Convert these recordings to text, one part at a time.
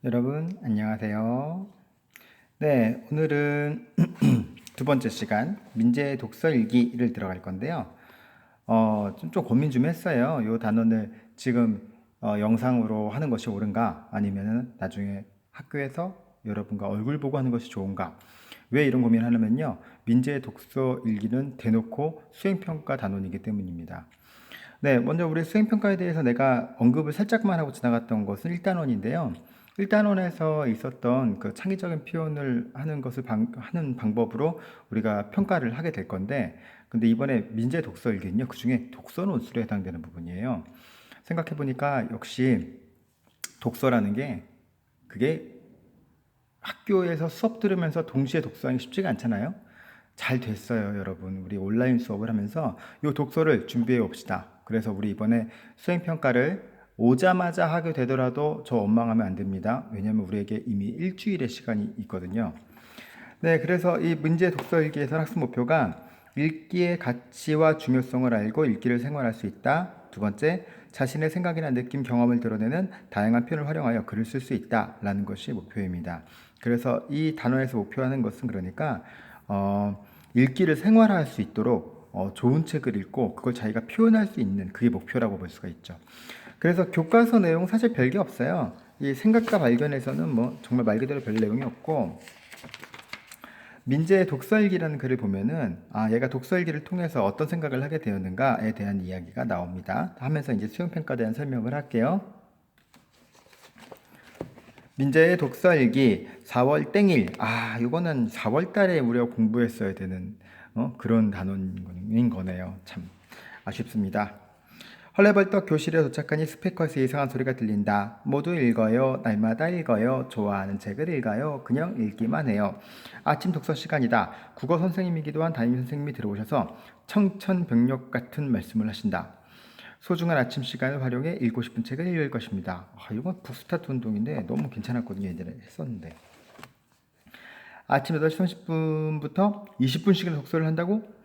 여러분, 안녕하세요. 네, 오늘은 두 번째 시간, 민재의 독서 일기를 들어갈 건데요. 좀 고민 좀 했어요. 이 단원을 지금 영상으로 하는 것이 옳은가? 아니면 나중에 학교에서 여러분과 얼굴 보고 하는 것이 좋은가? 왜 이런 고민을 하냐면요. 민재의 독서 일기는 대놓고 수행평가 단원이기 때문입니다. 네, 먼저 우리 수행평가에 대해서 내가 언급을 살짝만 하고 지나갔던 것은 1단원인데요. 1단원에서 있었던 그 창의적인 표현을 하는 것을 하는 방법으로 우리가 평가를 하게 될 건데, 근데 이번에 민재 독서일기는요, 그 중에 독서 논술에 해당되는 부분이에요. 생각해보니까 역시 독서라는 게 그게 학교에서 수업 들으면서 동시에 독서하기 쉽지가 않잖아요. 잘 됐어요, 여러분. 우리 온라인 수업을 하면서 이 독서를 준비해 봅시다. 그래서 우리 이번에 수행평가를 오자마자 하게 되더라도 저 원망하면 안 됩니다. 왜냐하면 우리에게 이미 일주일의 시간이 있거든요. 네, 그래서 이 문제 독서 일기에서 학습 목표가 읽기의 가치와 중요성을 알고 읽기를 생활할 수 있다. 두 번째, 자신의 생각이나 느낌, 경험을 드러내는 다양한 표현을 활용하여 글을 쓸 수 있다라는 것이 목표입니다. 그래서 이 단원에서 목표하는 것은 그러니까 읽기를 생활할 수 있도록 좋은 책을 읽고 그걸 자기가 표현할 수 있는 그게 목표라고 볼 수가 있죠. 그래서 교과서 내용 사실 별게 없어요. 이 생각과 발견에서는 뭐 정말 말 그대로 별 내용이 없고 민재의 독서일기라는 글을 보면은 얘가 독서일기를 통해서 어떤 생각을 하게 되었는가에 대한 이야기가 나옵니다. 하면서 이제 수용평가에 대한 설명을 할게요. 민재의 독서일기 4월 땡일. 이거는 4월 달에 우리가 공부했어야 되는 그런 단원인 거네요. 참 아쉽습니다. 헐레벌떡 교실에 도착하니 스피커에서 이상한 소리가 들린다. 모두 읽어요. 날마다 읽어요. 좋아하는 책을 읽어요. 그냥 읽기만 해요. 아침 독서 시간이다. 국어 선생님이기도 한 담임 선생님이 들어오셔서 청천벽력 같은 말씀을 하신다. 소중한 아침 시간을 활용해 읽고 싶은 책을 읽을 것입니다. 이건 북스타트 운동인데 너무 괜찮았거든요. 예전에 했었는데. 아침 8시 30분부터 20분씩이나 독서를 한다고?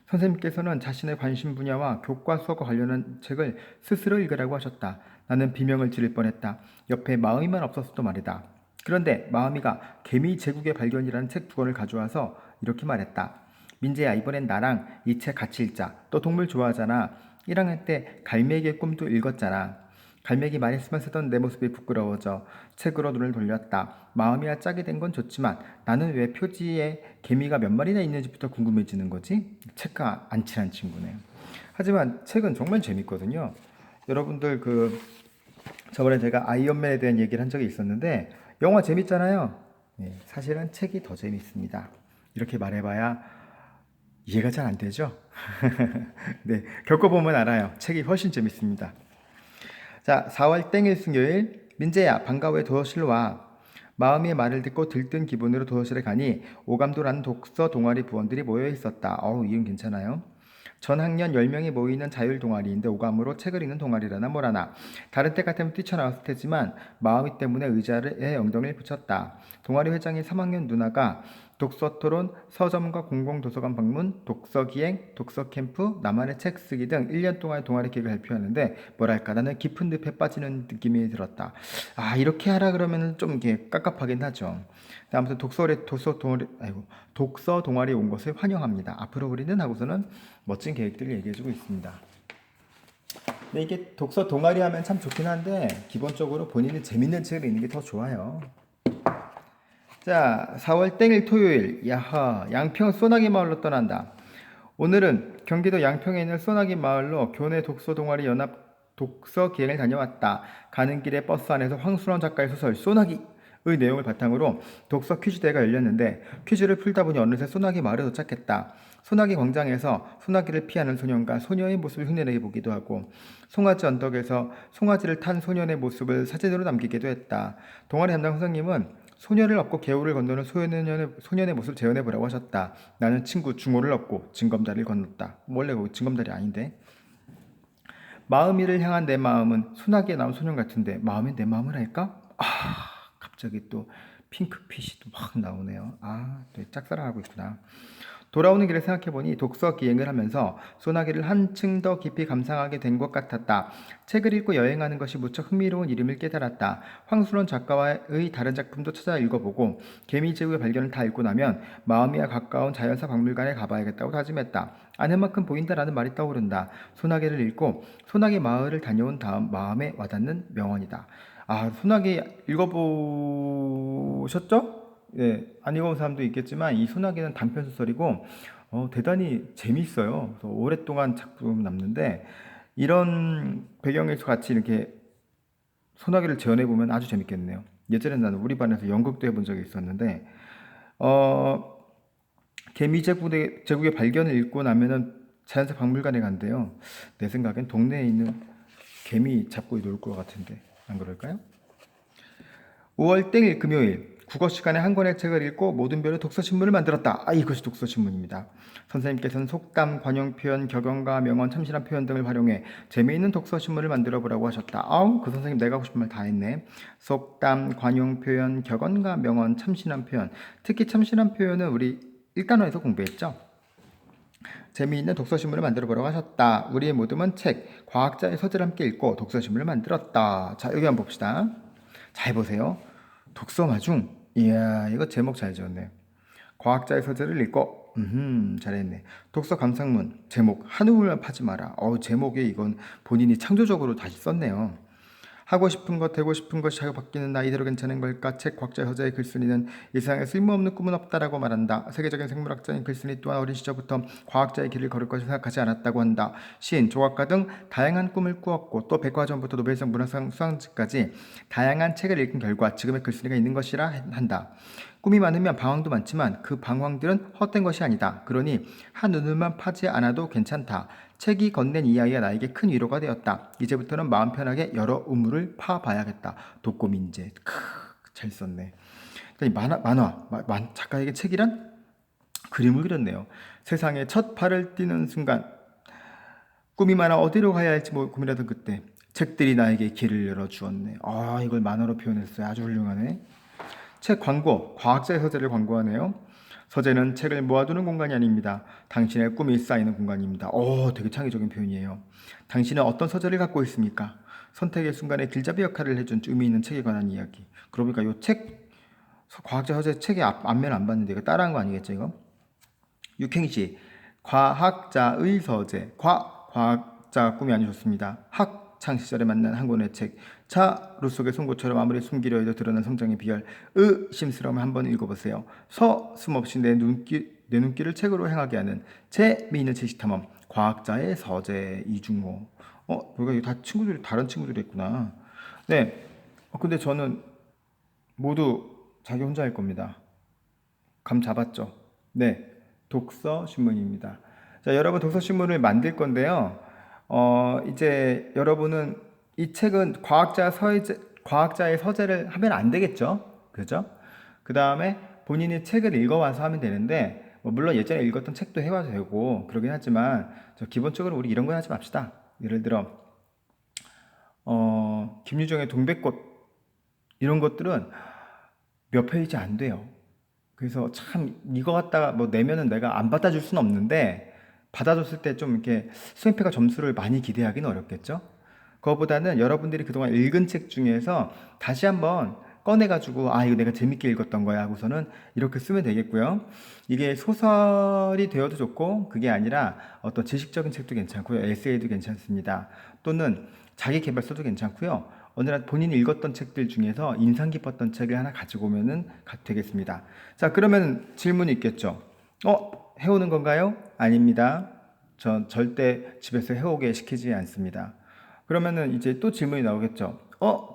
선생님께서는 자신의 관심 분야와 교과 수업과 관련한 책을 스스로 읽으라고 하셨다. 나는 비명을 지를 뻔했다. 옆에 마음이만 없었어도 말이다. 그런데 마음이가 개미 제국의 발견이라는 책 두 권을 가져와서 이렇게 말했다. 민재야, 이번엔 나랑 이 책 같이 읽자. 너 동물 좋아하잖아. 1학년 때 갈매기의 꿈도 읽었잖아. 갈매기 말했으면 쓰던 내 모습이 부끄러워져 책으로 눈을 돌렸다. 마음이야 짝이 된 건 좋지만 나는 왜 표지에 개미가 몇 마리나 있는지부터 궁금해지는 거지? 책과 안 친한 친구네요. 하지만 책은 정말 재밌거든요. 여러분들 저번에 제가 아이언맨에 대한 얘기를 한 적이 있었는데 영화 재밌잖아요. 네, 사실은 책이 더 재밌습니다. 이렇게 말해봐야 이해가 잘 안 되죠? 네, 겪어보면 알아요. 책이 훨씬 재밌습니다. 자, 4월 땡일 수요일. 민재야, 방과 후에 도서실로 와. 마음의 말을 듣고 들뜬 기분으로 도서실에 가니 오감도라는 독서 동아리 부원들이 모여 있었다. 이름 괜찮아요. 전 학년 10명이 모이는 자율 동아리인데 오감으로 책을 읽는 동아리라나 뭐라나. 다른 때 같으면 뛰쳐나왔을 테지만 마음이 때문에 의자에 엉덩이를 붙였다. 동아리 회장인 3학년 누나가 독서토론, 서점과 공공도서관 방문, 독서기행, 독서캠프, 나만의 책 쓰기 등 1년 동안 동아리 계획을 발표하는데 뭐랄까 나는 깊은 늪에 빠지는 느낌이 들었다. 이렇게 하라 그러면 좀 이게 깝깝하긴 하죠. 아무튼 독서 동아리 온 것을 환영합니다. 앞으로 우리는 하고서는 멋진 계획들을 얘기해주고 있습니다. 근데 이게 독서 동아리 하면 참 좋긴 한데 기본적으로 본인이 재밌는 책을 읽는 게 더 좋아요. 자, 4월 땡일 토요일. 야하, 양평 소나기 마을로 떠난다. 오늘은 경기도 양평에 있는 소나기 마을로 교내 독서 동아리 연합 독서 기행을 다녀왔다. 가는 길에 버스 안에서 황순원 작가의 소설 소나기의 내용을 바탕으로 독서 퀴즈 대회가 열렸는데 퀴즈를 풀다 보니 어느새 소나기 마을에 도착했다. 소나기 광장에서 소나기를 피하는 소년과 소녀의 모습을 흉내내게 보기도 하고 송아지 언덕에서 송아지를 탄 소년의 모습을 사진으로 남기기도 했다. 동아리 담당 선생님은 소녀를 업고 개울을 건너는 소년의 모습을 재현해보라고 하셨다. 나는 친구 중호를 업고 징검다리를 건넜다. 원래 그 징검다리 아닌데. 마음이를 향한 내 마음은 소나기에 나온 소년 같은데 마음이 내 마음을 할까? 갑자기 또 핑크빛이 또 확 나오네요. 또 짝사랑하고 있구나. 돌아오는 길에 생각해보니 독서 기행을 하면서 소나기를 한층 더 깊이 감상하게 된 것 같았다. 책을 읽고 여행하는 것이 무척 흥미로운 일임을 깨달았다. 황순원 작가의 다른 작품도 찾아 읽어보고 개미제국의 발견을 다 읽고 나면 마음이야 가까운 자연사 박물관에 가봐야겠다고 다짐했다. 아는 만큼 보인다라는 말이 떠오른다. 소나기를 읽고 소나기 마을을 다녀온 다음 마음에 와닿는 명언이다. 아, 소나기 읽어보셨죠? 예, 안 읽어본 사람도 있겠지만 이 소나기는 단편 소설이고 대단히 재밌어요. 그래서 오랫동안 작품 남는데 이런 배경에서 같이 이렇게 소나기를 재현해 보면 아주 재밌겠네요. 예전에 나는 우리 반에서 연극도 해본 적이 있었는데 어, 개미 제국의 발견을 읽고 나면은 자연사 박물관에 간대요. 내 생각엔 동네에 있는 개미 잡고 놀 것 같은데 안 그럴까요? 5월 땡일 금요일 국어 시간에 한 권의 책을 읽고 모든 별의 독서 신문을 만들었다. 아, 이것이 독서 신문입니다. 선생님께서는 속담, 관용 표현, 격언가, 명언, 참신한 표현 등을 활용해 재미있는 독서 신문을 만들어 보라고 하셨다. 아우, 그 선생님 내가 하고 싶은 말 다 했네. 속담, 관용 표현, 격언가, 명언, 참신한 표현. 특히 참신한 표현은 우리 1단원에서 공부했죠. 재미있는 독서신문을 만들어 보라고 하셨다. 우리의 모둠은 책, 과학자의 서재를 함께 읽고 독서신문을 만들었다. 자, 여기 한번 봅시다. 잘 보세요. 독서마중. 이야, 이거 제목 잘 지었네. 과학자의 서재를 읽고, 잘했네. 독서 감상문, 제목, 한우물만 파지 마라. 제목에 이건 본인이 창조적으로 다시 썼네요. 하고 싶은 것, 되고 싶은 것이 자꾸 바뀌는 나 이대로 괜찮은 걸까? 책 과학자 서재의 글쓴이는 이 세상에 쓸모없는 꿈은 없다라고 말한다. 세계적인 생물학자인 글쓴이 또한 어린 시절부터 과학자의 길을 걸을 것을 생각하지 않았다고 한다. 시인, 조각가 등 다양한 꿈을 꾸었고 또 백과점부터 노벨상 문학상 수상자까지 다양한 책을 읽은 결과 지금의 글쓴이가 있는 것이라 한다. 꿈이 많으면 방황도 많지만 그 방황들은 헛된 것이 아니다. 그러니 한 눈을만 파지 않아도 괜찮다. 책이 건넨 이야기가 나에게 큰 위로가 되었다. 이제부터는 마음 편하게 여러 우물을 파봐야겠다. 독고민재. 잘 썼네. 작가에게 책이란 그림을 그렸네요. 세상에 첫 발을 띄는 순간 꿈이 많아 어디로 가야 할지 고민하던 그때 책들이 나에게 길을 열어주었네. 아, 이걸 만화로 표현했어요. 아주 훌륭하네. 책 광고, 과학자의 서재를 광고하네요. 서재는 책을 모아두는 공간이 아닙니다. 당신의 꿈이 쌓이는 공간입니다. 되게 창의적인 표현이에요. 당신은 어떤 서재를 갖고 있습니까? 선택의 순간에 길잡이 역할을 해준 의미 있는 책에 관한 이야기. 그러니까 이 책, 과학자 서재 책의 앞면 안 봤는데 이거 따라한 거 아니겠죠, 이거? 육행시, 과학자의 서재. 과학자 꿈이 아주 좋습니다. 학창 시절에 만난 한 권의 책. 자, 루 속의 송곳처럼 아무리 숨기려 해도 드러난 성장의 비결. 심스러우면 한번 읽어보세요. 숨없이 내 눈길을 책으로 향하게 하는 재미있는 지식 탐험. 과학자의 서재. 이중호. 여기가 이거 다 다른 친구들이 있구나. 네. 근데 저는 모두 자기 혼자 할 겁니다. 감 잡았죠? 네. 독서 신문입니다. 자, 여러분 독서 신문을 만들 건데요. 이제 여러분은 이 책은 과학자의 서재를 하면 안 되겠죠? 그죠? 그 다음에 본인이 책을 읽어와서 하면 되는데, 물론 예전에 읽었던 책도 해와도 되고, 그러긴 하지만, 기본적으로 우리 이런 거 하지 맙시다. 예를 들어, 김유정의 동백꽃, 이런 것들은 몇 페이지 안 돼요. 그래서 참 이거 갖다가 내면은 내가 안 받아줄 수는 없는데 받아줬을 때 좀 이렇게 수행평가 점수를 많이 기대하기는 어렵겠죠. 그거보다는 여러분들이 그동안 읽은 책 중에서 다시 한번 꺼내가지고 이거 내가 재밌게 읽었던 거야 하고서는 이렇게 쓰면 되겠고요. 이게 소설이 되어도 좋고 그게 아니라 어떤 지식적인 책도 괜찮고요. 에세이도 괜찮습니다. 또는 자기계발서도 괜찮고요. 어느 날 본인이 읽었던 책들 중에서 인상 깊었던 책을 하나 가지고 오면은 되겠습니다. 자, 그러면 질문이 있겠죠. 해오는 건가요? 아닙니다. 전 절대 집에서 해오게 시키지 않습니다. 그러면은 이제 또 질문이 나오겠죠.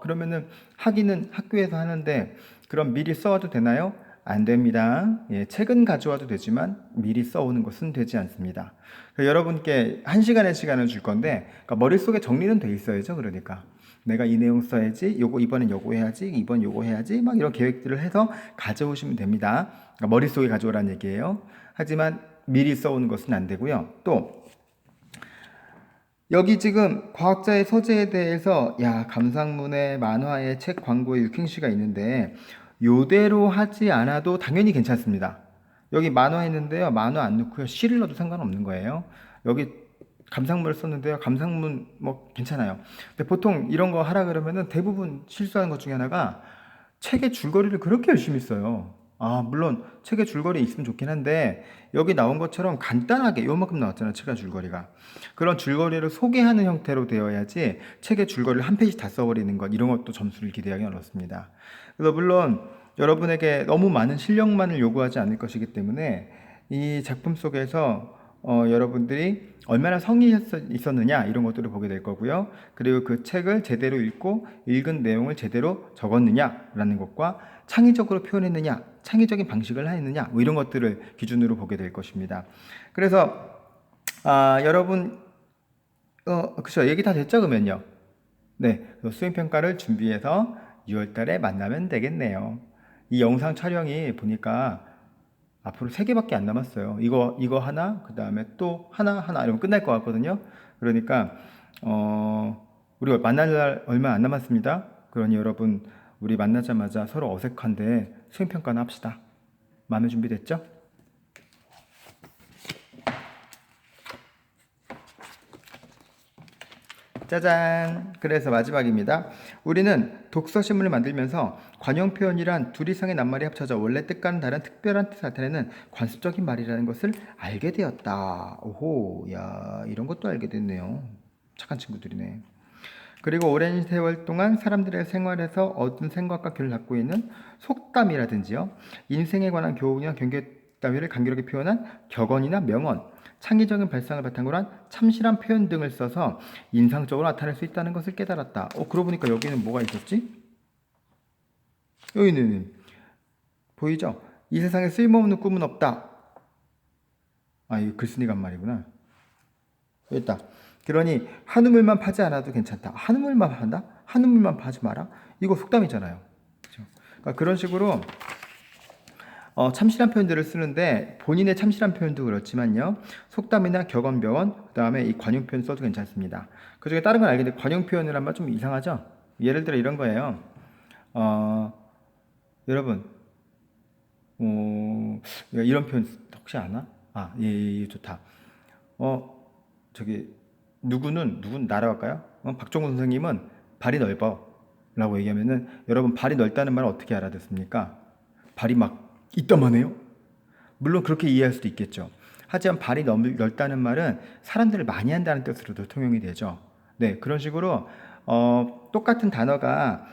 그러면은 학위는 학교에서 하는데 그럼 미리 써와도 되나요? 안 됩니다. 예, 책은 가져와도 되지만 미리 써오는 것은 되지 않습니다. 여러분께 1시간의 시간을 줄 건데 그러니까 머릿속에 정리는 돼 있어야죠. 그러니까 내가 이 내용 써야지, 이번엔 요거 해야지, 이번 요거 해야지, 막 이런 계획들을 해서 가져오시면 됩니다. 그러니까 머릿속에 가져오라는 얘기예요. 하지만 미리 써오는 것은 안 되고요. 또 여기 지금 과학자의 서재에 대해서 감상문에 만화에 책 광고에 유킹시가 있는데 요대로 하지 않아도 당연히 괜찮습니다. 여기 만화 했는데요. 만화 안 넣고요. 시를 넣어도 상관없는 거예요. 여기 감상문을 썼는데요. 감상문 뭐 괜찮아요. 근데 보통 이런 거 하라 그러면은 대부분 실수하는 것 중에 하나가 책의 줄거리를 그렇게 열심히 써요. 아, 물론 책의 줄거리 있으면 좋긴 한데 여기 나온 것처럼 간단하게 요만큼 나왔잖아요. 책의 줄거리가. 그런 줄거리를 소개하는 형태로 되어야지 책의 줄거리를 한 페이지 다 써버리는 것 이런 것도 점수를 기대하기 어렵습니다. 그래서 물론 여러분에게 너무 많은 실력만을 요구하지 않을 것이기 때문에 이 작품 속에서 여러분들이 얼마나 성의 있었느냐 이런 것들을 보게 될 거고요. 그리고 그 책을 제대로 읽고 읽은 내용을 제대로 적었느냐라는 것과 창의적으로 표현했느냐, 창의적인 방식을 하였느냐 뭐 이런 것들을 기준으로 보게 될 것입니다. 그래서 여러분 그쵸 얘기 다 됐죠 그러면요. 네, 수행평가를 준비해서 6월 달에 만나면 되겠네요. 이 영상 촬영이 보니까 앞으로 3개밖에 안 남았어요. 이거 하나, 그 다음에 또 하나 이러면 끝날 것 같거든요. 그러니까, 우리가 만날 날 얼마 안 남았습니다. 그러니 여러분, 우리 만나자마자 서로 어색한데 수행평가나 합시다. 마음의 준비됐죠? 짜잔! 그래서 마지막입니다. 우리는 독서신문을 만들면서 관용 표현이란 둘 이상의 낱말이 합쳐져 원래 뜻과는 다른 특별한 뜻을 나타내는 관습적인 말이라는 것을 알게 되었다. 오호, 야, 이런 것도 알게 됐네요. 착한 친구들이네. 그리고 오랜 세월 동안 사람들의 생활에서 얻은 생각과 결을 갖고 있는 속담이라든지요. 인생에 관한 교훈이나 경계 따위를 간결하게 표현한 격언이나 명언, 창의적인 발상을 바탕으로 한 참신한 표현 등을 써서 인상적으로 나타낼 수 있다는 것을 깨달았다. 그러고 보니까 여기는 뭐가 있었지? 여기는 보이죠? 이 세상에 쓸모없는 꿈은 없다. 이거 글쓴이가 한 말이구나. 여기 있다. 그러니 한우물만 파지 않아도 괜찮다. 한우물만 판다? 한우물만 파지 마라? 이거 속담이잖아요. 그렇죠? 그러니까 그런 식으로 참신한 표현들을 쓰는데 본인의 참신한 표현도 그렇지만요. 속담이나 격언, 명언, 그 다음에 이 관용 표현 써도 괜찮습니다. 그 중에 다른 건 알겠는데 관용 표현을 하면 좀 이상하죠? 예를 들어 이런 거예요. 여러분, 이런 표현 혹시 아나? 예, 좋다. 누군 나라갈까요? 박종훈 선생님은 발이 넓어. 라고 얘기하면은 여러분 발이 넓다는 말을 어떻게 알아듣습니까? 발이 막 있다만 해요? 물론 그렇게 이해할 수도 있겠죠. 하지만 발이 넓다는 말은 사람들을 많이 한다는 뜻으로도 통용이 되죠. 네, 그런 식으로 똑같은 단어가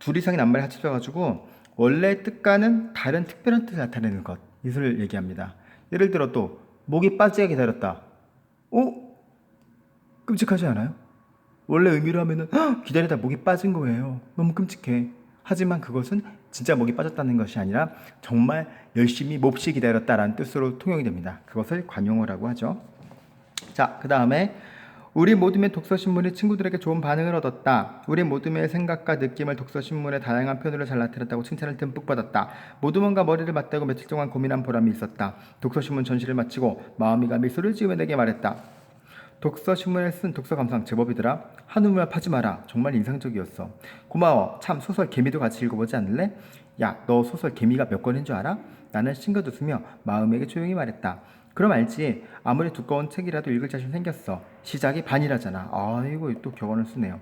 둘 이상의 낱말이 합쳐져가지고 원래 뜻과는 다른 특별한 뜻을 나타내는 것 이것을 얘기합니다. 예를 들어 또 목이 빠지게 기다렸다. 끔찍하지 않아요? 원래 의미로 하면은 기다리다 목이 빠진 거예요. 너무 끔찍해. 하지만 그것은 진짜 목이 빠졌다는 것이 아니라 정말 열심히 몹시 기다렸다라는 뜻으로 통용이 됩니다. 그것을 관용어라고 하죠. 자, 그 다음에 우리 모둠의 독서신문이 친구들에게 좋은 반응을 얻었다. 우리 모둠의 생각과 느낌을 독서신문의 다양한 표현으로 잘 나타냈다고 칭찬을 듬뿍 받았다. 모둠원과 머리를 맞대고 며칠 동안 고민한 보람이 있었다. 독서신문 전시를 마치고 마음이가 미소를 지으며 내게 말했다. 독서신문에 쓴 독서 감상 제법이더라. 한우물 파지 마라. 정말 인상적이었어. 고마워. 참 소설 개미도 같이 읽어보지 않을래? 야, 너 소설 개미가 몇 권인 줄 알아? 나는 싱긋 웃으며 마음에게 조용히 말했다. 그럼 알지. 아무리 두꺼운 책이라도 읽을 자신 생겼어. 시작이 반이라잖아. 아이고 또 격언을 쓰네요.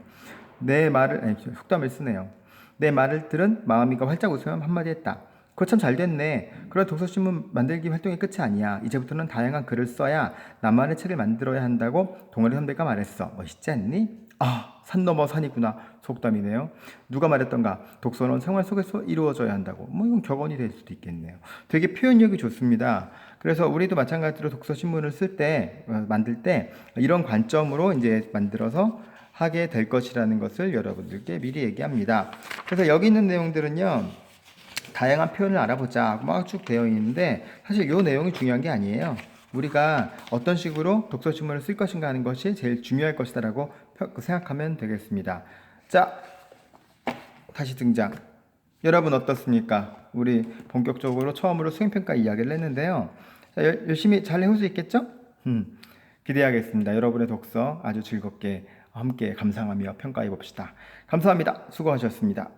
속담을 쓰네요. 내 말을 들은 마음이가 활짝 웃으며 한마디 했다. 그거 참 잘 됐네. 그런 독서신문 만들기 활동이 끝이 아니야. 이제부터는 다양한 글을 써야 나만의 책을 만들어야 한다고 동아리 선배가 말했어. 멋있지 않니? 산 넘어 산이구나. 속담이네요. 누가 말했던가? 독서는 생활 속에서 이루어져야 한다고. 이건 격언이 될 수도 있겠네요. 되게 표현력이 좋습니다. 그래서 우리도 마찬가지로 독서신문을 만들 때 이런 관점으로 이제 만들어서 하게 될 것이라는 것을 여러분들께 미리 얘기합니다. 그래서 여기 있는 내용들은요. 다양한 표현을 알아보자 막 쭉 되어 있는데 사실 이 내용이 중요한 게 아니에요. 우리가 어떤 식으로 독서신문을 쓸 것인가 하는 것이 제일 중요할 것이다라고 생각하면 되겠습니다. 자, 다시 등장. 여러분 어떻습니까? 우리 본격적으로 처음으로 수행평가 이야기를 했는데요. 자, 열심히 잘 해올 수 있겠죠? 기대하겠습니다. 여러분의 독서 아주 즐겁게 함께 감상하며 평가해 봅시다. 감사합니다. 수고하셨습니다.